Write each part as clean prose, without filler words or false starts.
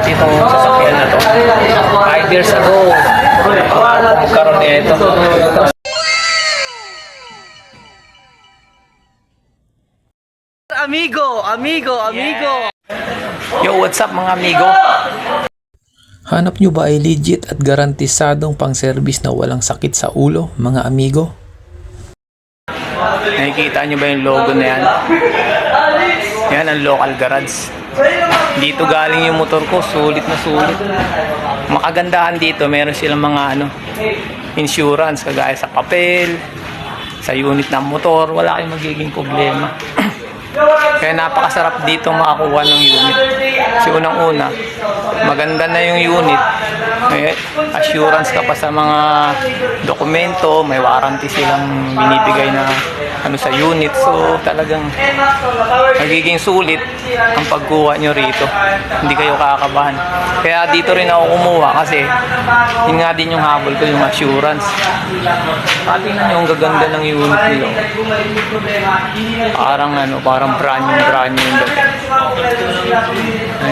dati itong sasakyan na to. 5 years ago, magkaroon nito. Amigo. Yo, what's up mga amigo? Hanap nyo ba ay legit at garantisadong pang-service na walang sakit sa ulo, mga amigo? Nakikita nyo ba yung logo na yan? Yan ang local garage. Dito galing yung motor ko, sulit na sulit. Makagandahan dito, meron silang mga insurance, kagaya sa papel, sa unit ng motor, wala kayong magiging problema. Kaya napakasarap dito makakuha ng unit. Kasi unang-una, maganda na yung unit. May assurance ka pa sa mga dokumento, may warranty silang binibigay na sa unit. So talagang magiging sulit ang pagkuha nyo rito. Hindi kayo kakabahan. Kaya dito rin ako kumuha kasi yun nga din yung habol ko, yung assurance. Tingnan nyo ang gaganda ng unit nila. Parang brand new yung dating.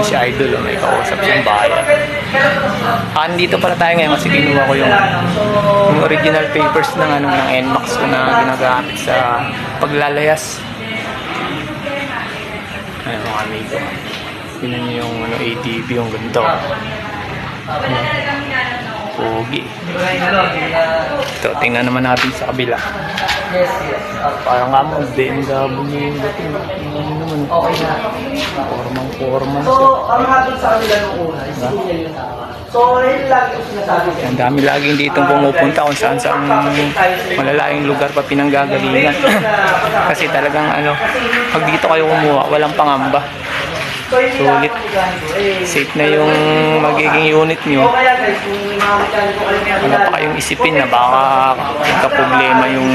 Si Idol, may kausap siyang bayan. Dito pala tayo ngayon kasi kinuha ko yung original papers ng NMAX ko na ginagamit sa paglalayas. Ayun mga amigo. Tingnan nyo yung ATV, yung ganito. Pogi. Ito, tingnan naman natin sa kabila. Parang nga mo, BMW yung dating. Okay na. Formang siya. So, ang hatod sa kanila nung una, is yung tama. So, yun lagi ko sinasabi ko. Ang dami laging ditong pumupunta kung saan malalayong lugar pa pinanggagalingan. Kasi talagang pag dito kayo kumuha, walang pangamba. Sulit. Safe na yung magiging unit nyo. Wala pa kayong isipin na baka magka-problema yung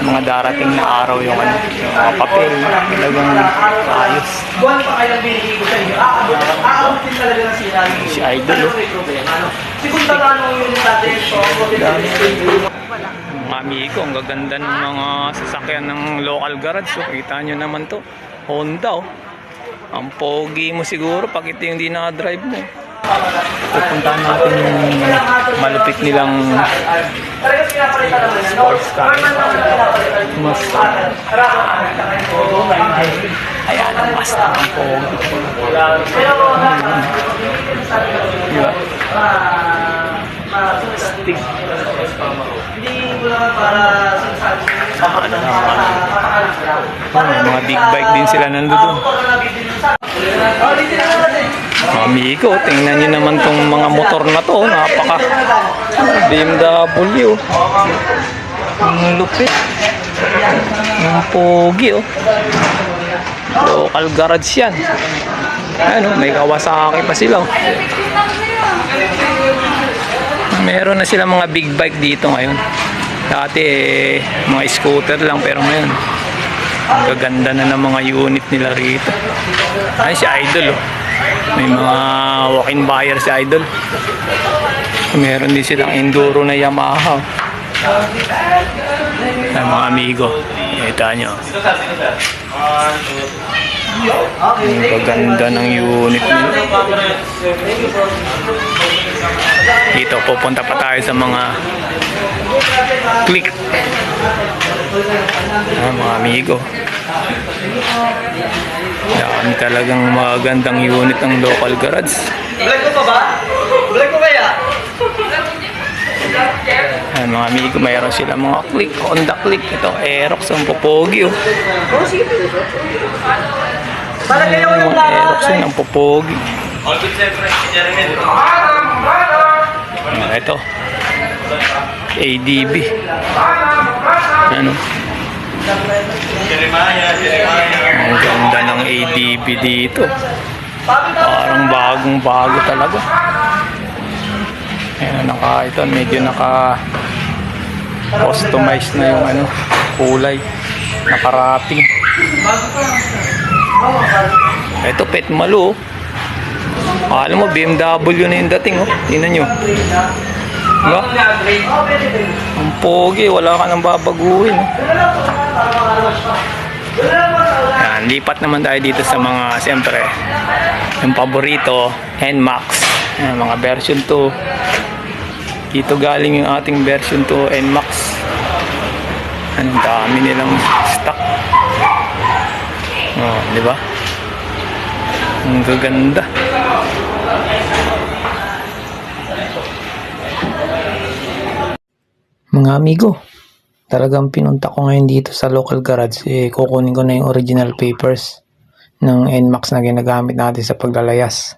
mga darating na araw, yung mga papel. Talagang ayos. Buwan pa kayo binigay ko sa inyo. Aabutin talaga ng sinabi. Si Idol. Si kung tagano yung natin ito. Mga amigo, ang gaganda ng mga sasakyan ng local garage. So, kita nyo naman to. Honda. Ang pogi mo siguro pag ito yung di na-drive mo. Pupuntahan natin yung malupit nilang sports car. Mustang. Ayan ang Mustang, ang pogi. Diba? Stick. Hindi mo naman para sinasabi. Mga big bike din sila nandun. Amigo, tingnan nyo naman tong mga motor na to. Napaka BMW. Ang lupit. Ang pogi local garage yan. May Kawasaki pa sila. Meron na sila mga big bike dito ngayon. Dati mga scooter lang, pero ngayon ang gaganda na ng mga unit nila rito. Ay, si Idol may mga walk-in buyer si Idol. Meron din silang enduro na Yamaha. Ay, mga amigo, kita nyo ang gaganda ng unit nila. Dito pupunta pa tayo sa mga click. Mga amigo, dami talagang magandang unit ng local garage. Vlog ko pa ba? Vlog ko kaya? Mga amigo, mayroon sila mga click, Honda Click. Ito, Aerox, ang popogi. Mga Aerox yun, ang popogi. Ito, ADB. Ang ganda ng ADB dito. Parang bagong bago talaga. Ayan, ito medyo customize na yung kulay, naka-wrapping. Ito Petmalu. Alam mo, BMW na yung dating. Tingnan nyo. Diba? Ang pogi, wala ka nang babaguhin. Yan, lipat naman tayo dito sa mga, siyempre, yung paborito, NMAX. Yan, mga version 2. Dito galing yung ating version 2 NMAX. Ang dami nilang stock. Oh, di ba? Ang gaganda. Mga amigo, talagang pinunta ko ngayon dito sa local garage. Kukunin ko na yung original papers ng NMAX na ginagamit natin sa paglalayas.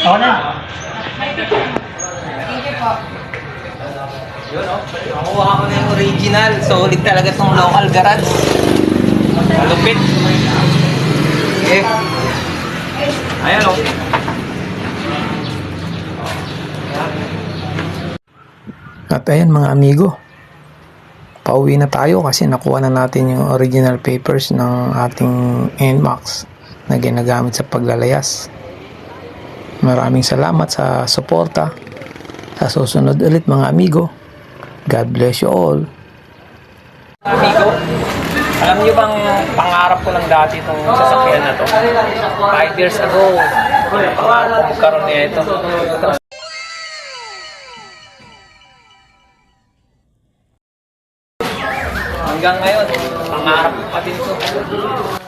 Ako na. Nakuha ko na yung original. Solid talaga tong local garage. Malupit. Okay. Ayan o. At ayan mga amigo, pauwi na tayo kasi nakuha na natin yung original papers ng ating NMAX na ginagamit sa paglalayas. Maraming salamat sa suporta. Sa susunod ulit mga amigo. God bless you all. Amigo, alam niyo bang pangarap ko lang dati itong sasakyan na to? 5 years ago, pangarap ko magkaroon niya ito. Hanggang ngayon, pangarap ko pa din ito.